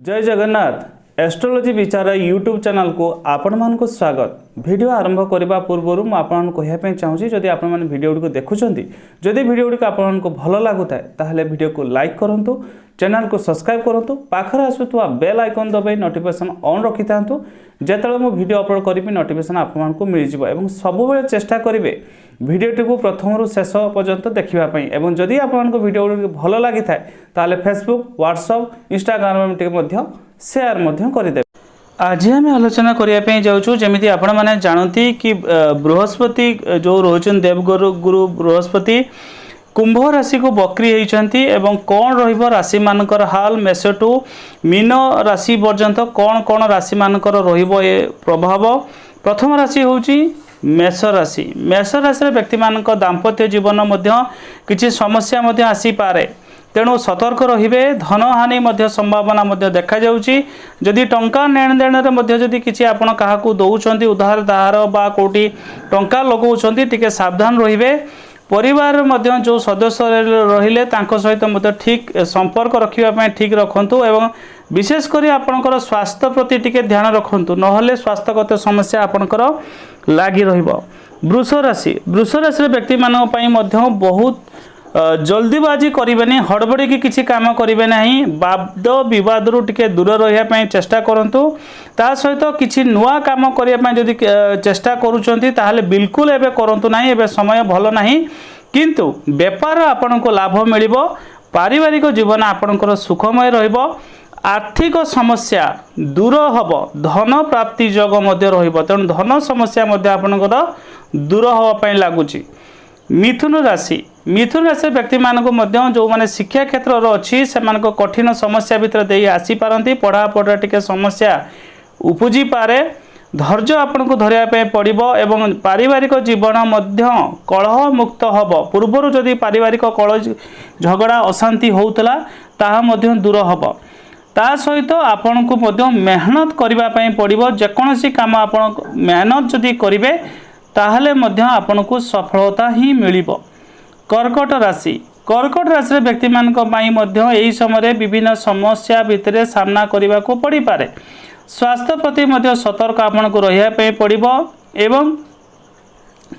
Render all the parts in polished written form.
जय जगन्नाथ एस्ट्रोलोजी विचार YouTube channel को आपण मानक स्वागत। वीडियो आरंभ करने पूर्व मुझे कहवाई चाहूँगी जदि आपण मैंने वीडियो गुड़ी देखुंट जदि वीडियो गुड़ी आपको भल लगुए ताहले वीडियो को लाइक करूँ, चैनल को सब्सक्राइब करूँ, पाखर आसुवा बेल आइकन दबाई नोटिफिकेशन ऑन रखि था जिते मुझे वीडियो अपलोड करी नोटिफिकेशन आपको मिल जाए। सब चेष्टा करेंगे वीडियोटी को प्रथम शेष पर्यंत देखापी और जदि आपको वीडियो भल लगी था फेसबुक व्हाट्सएप इंस्टाग्राम शेयर करदे। आज आम आलोचना करने जाऊँ जमी आपण मैंने जानती कि बृहस्पति जो रोचन देवगुरु गुरु बृहस्पति कुंभ राशि को बक्री होती एवं कौन रहिबो राशि मानकर हाल मेष टू मीन राशि पर्यंत कौन कौन राशि मानकर रहिबो ए प्रभाव। प्रथम राशि होची मेष राशि। मेष राशि व्यक्ति मानक दाम्पत्य जीवन मध्य किछि समस्या मध्य आसी पारे, तेणु सतर्क रहिबे। धन हानि संभावना देखा जाउची। जदि टंका लेन देन रे जदि किछि आपण काहाकू दउछंती उधार दाहार बा कोटी टंका लगाउछंती टिके सावधान रहिबे। परिवार जो सदस्य रहिले तांको सहित ठीक संपर्क रखिबा ठीक रखंतु एवं विशेषकर आपणकर स्वास्थ्य प्रति टिके ध्यान रखंतु, नहले स्वास्थ्यगत समस्या आपणकर लागी रहिबो। वृष राशि व्यक्ति मानक पई बहुत जल्दीबाजी करेंगे, हड़बड़ी की किसी काम करेंगे नहीं। वाद विवाद टिके दूर रही चेष्टा करूँ। ता सहित किसी नुआ काम करने जदि चेष्टा करुँच ताहले बिल्कुल एबे करंतु नहीं, एबे समय भल नहीं। किंतु व्यापार आपन को लाभ मिल, पारिवारिक जीवन आपणकर सुखमय रहिबो, आर्थिक समस्या दूर हब, धन प्राप्ति योग रहिबो, तेणु धन समस्या आपणकर दूर होगा लगुच। मिथुन राशि व्यक्ति मानक जो माने शिक्षा क्षेत्र अच्छी से कठिन समस्या भितर दे आसी पारती, पढ़ापढ़ा टिके समस्या उपजी पारे। धैर्य आपन को धरिया पड़ो एवं पारिवारिक जीवन कलह मुक्त हब। पूर्वर जदि पारिवारिक कलह झगड़ा अशांति होउतला ताहा दूर हब। ता सहित आपन को मेहनत करने पड़ो। जेकोसी काम आपन मेहनत जदि करेंगे ताहले आपन को सफलता ही मिलिबो। कर्कट राशि व्यक्ति मानक यही समय विभिन्न समस्या भितर सामना करने को पड़ पारे। स्वास्थ्य प्रति सतर्क आपन को रही पड़ो एवं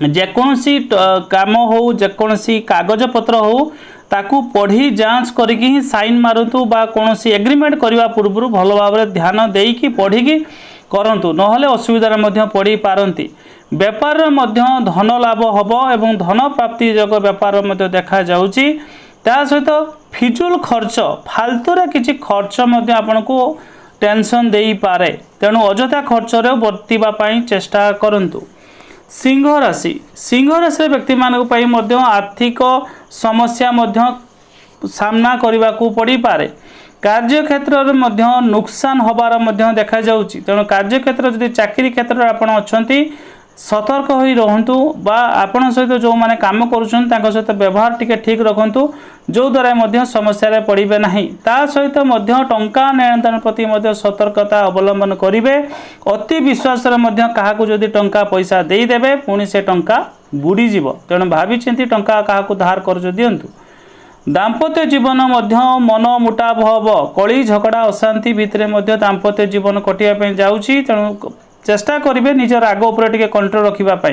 जेकोसी काम हो जेकोसी कागज पत्र हो ताकू पढ़ी जांच करके ही साइन मारतु बा कोनोसी एग्रीमेंट करने पूर्व भल भाव ध्यान देकी पढ़ी करंतु, नहले असुविधार पड़ पारती। व्यापार धन लाभ हब एवं धन प्राप्ति योग व्यापार देखा जाउची। ता सहित फिजुल खर्च फालतूरे किसी खर्च आपन को टेंशन दे पारे, तेणु अजथा खर्च बर्तिबा चेष्टा करंतु। सिंह राशि व्यक्ति मानक आर्थिक समस्या सामना करने को पड़ पारे। कार्य क्षेत्र में नुकसान हबार देखा जाउची, तेणु कार्य क्षेत्र जदि चाकरी क्षेत्र आपन अछंती सतर्क हो रहंतु बा आपण सहित जो माने काम करूछन तांको सहित व्यवहार टिके ठीक रखंतु, जो द्वारा समस्या रे पड़िबे नाही। ता सहित टंका लेन देन प्रति सतर्कता अवलंबन करिवे। अति विश्वास रे काहाकू जदि टंका पैसा देई देबे पुणी से टंका बुड़ी जीवो, तेणु भावी चिंती टंका काहाकू धार कर्ज दियंतु। दाम्पत्य जीवन मन मुटाव हब, कली झगड़ा अशांति भितर दाम्पत्य जीवन कटिया पे जाउची, तेणु चेष्टा करेंगे निज राग उपर कंट्रोल रखापी।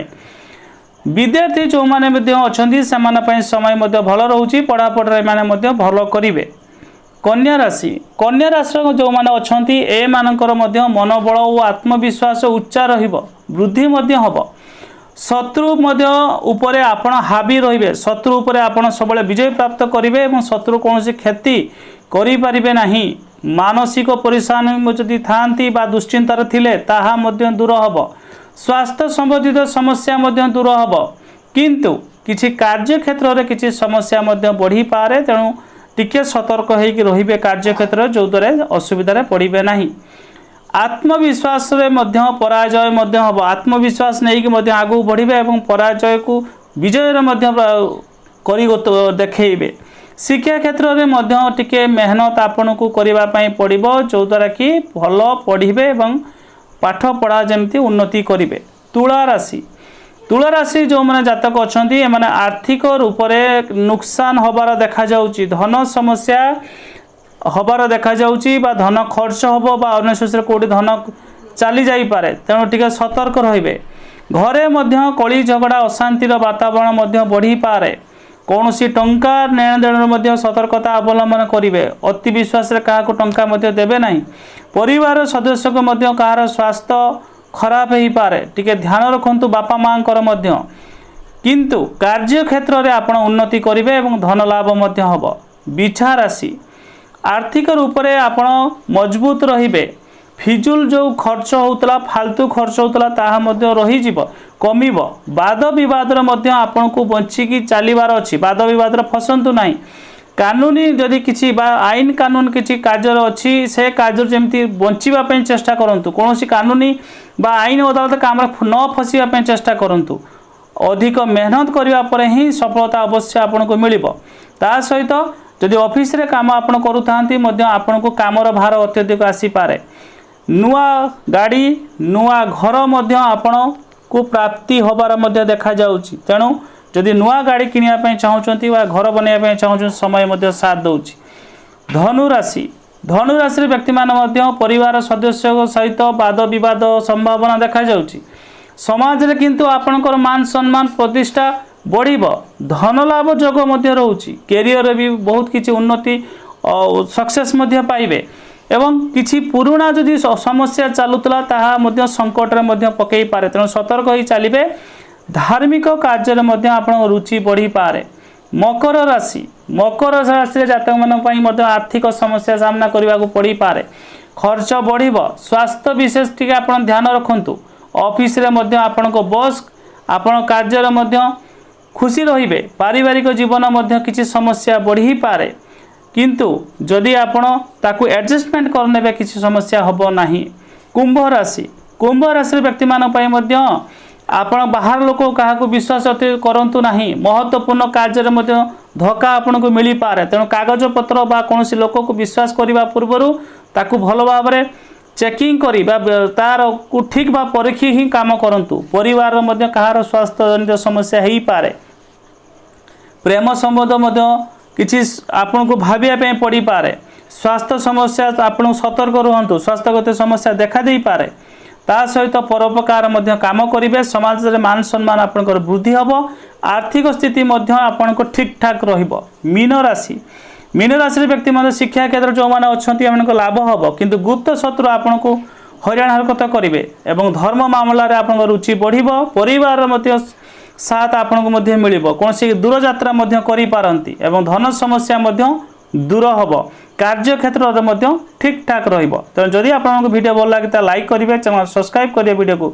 विद्यार्थी जो मैंने अच्छा से समय भल रोचे, पढ़ापढ़े मैंने भल करेंगे। कन्या राशि जो मैंने अच्छा ए मानकर मनोबल और आत्मविश्वास उच्चा वृद्धि हम। शत्रु उपरे आपण हावी रे, शत्रु उपरे आपण सब विजय प्राप्त करेंगे और शत्रु कौन क्षति करें नहीं। मानसिक परेशानी जदि थांती बा दुश्चिंतार थिले ताहा मध्य दूर हब। स्वास्थ्य संबंधित समस्या दूर हब, किंतु किछि कार्य क्षेत्र में किछि समस्या बढ़ी पारे, तेणु टिके सतर्क होइकि रहिबे कार्य क्षेत्र, जो द्वारा असुविधा पड़िबे नहीं। आत्मविश्वास रे पराजय हब। आत्मविश्वास नहीं कि आगू बढ़िबे एवं पराजय को विजय करी देखैबे। शिक्षा क्षेत्र में टिके मेहनत आपन को करने पड़ो, जो द्वारा कि भल पढ़े और पाठ पढ़ा जमती उन्नति करेंगे। तुला राशि जो मैंने जातक अच्छा आर्थिक रूप से नुकसान हबार देखा जाउची। धन समस्या हबार देखा जाउची बा धन खर्च हबो बा अन्य सोर्स कोडी धन चली जाई पारे तेणु टिके सतर्क रहिबे। घरे मध्य कली झगड़ा अशांतिर वातावरण मध्य बढ़ी पारे। कौनसी टंका लेन देन मध्य सतर्कता अवलंबन करेंगे। अति विश्वास क्या टंका मध्य देवे नहीं। परिवार सदस्य को मध्य कहार स्वास्थ्य खराब हो पारे टिके ध्यान रखु बापा माँ मध्य। किंतु कार्य क्षेत्र में आपण उन्नति करेंगे एवं धन लाभ मध्य हब। बिछा राशि आर्थिक रूप से आपण मजबूत रहिबे। फिजुल जो खर्च होता फालतू खर्च होता ताहा मध्य रही जीव कमिब। वाद विवाद मध्य आपण को बंचिकी चलिबार अच्छी। वाद विवाद फसंतु नहीं। कानूनी जदि किसी आईन कानून किसी कार्य अच्छी से कार्य जमी बचापी चेष्टा करूँ। कौन कानूनी आईन अदालत काम न फसवाई चेष्टा करूँ। अधिक मेहनत करने ही सफलता अवश्य आपन को मिल। ता सहित जदि ऑफिस रे काम आपन करूँ आपन को कामर भार अत्यधिक आसीपे। नुआ गाड़ी नुआ घर मध्य आपण को प्राप्ति होबार मध्य देखा जाउची। तेणु जदि नुआ गाड़ी किनिया चाहूँगी घर बनवाई चाहूँ समय मध्य साथ दौची। धनु राशि व्यक्ति मान मध्य परिवार सदस्य सहित वाद विवाद संभावना देखा जाउची। समाज रे किंतु आपणकर मान सम्मान प्रतिष्ठा बढ़िब। धन लाभ जोग मध्य रहउची। कैरियर भी बहुत किछि उन्नति सक्सेस मध्य पाइबे एवं किछि पुराना जदि समस्या चलुतला ताहा मध्य संकट रे मध्य पकई पारे। तेणु सतर्क होई चलिबे। धार्मिक कार्य रे मध्य आपण रुचि बढ़ी पारे। मकर राशि जातक मान पई मध्य आर्थिक समस्या सामना करने को पड़ी पारे। खर्च बढ़िब। स्वास्थ्य विशेष टिके आपण ध्यान रखंतु। ऑफिस रे मध्य आपण को बॉस आपण कार्य रे मध्य खुशी रहिबे। पारिवारिक जीवन मध्य किछि समस्या बढ़ी पारे किंतु जदि आपण ताकू एडजस्टमेंट करने किसी समस्या हबो नहीं। कुंभ राशि व्यक्ति मान पई मध्य आपण बाहर लोक क्या विश्वास करंतु नहीं। महत्वपूर्ण कार्य मध्य धक्का आपन को मिली पारे। तेणु कागज पत्र बा कोनोसी लोक को विश्वास करबा पूर्वरु ताकू भल भाव में चेकिंग करी बा तार को ठीक बा परीक्षी ही काम करंतु। परिवार मध्य कहार स्वास्थ्य जनित समस्या ही पारे। प्रेम संबंध मध्य किसी आपन को भाविया पड़ी पारे। स्वास्थ्य समस्या आपन सतर्क रुहंतु। स्वास्थ्यगत समस्या देखा दे पारे। ता सहित परोपकार मध्य काम करिवे। समाज रे मान सम्मान आपनकर वृद्धि हबो। आर्थिक स्थिति मध्य आपनको ठीक ठाक रहिबो। मीन राशि व्यक्ति मान शिक्षा क्षेत्र जो माने अछंती आपनको लाभ हबो किंतु गुप्त शत्रु आपनको हैरान हरकत करिवे एवं धर्म मामला रे आपनको रुचि बढ़िबो। परिवार मध्य साथ आपनको मध्य मिलिबो। कोनसी दूर यात्रा मध्य करि पारंती एवं धन समस्या मध्य दूर हबो। कार्य क्षेत्र रे मध्य ठीक ठाक रहिबो। तो जदि आपनको वीडियो भल लागे ता लाइक करिवे। चैनल सब्सक्राइब करिवे। वीडियो को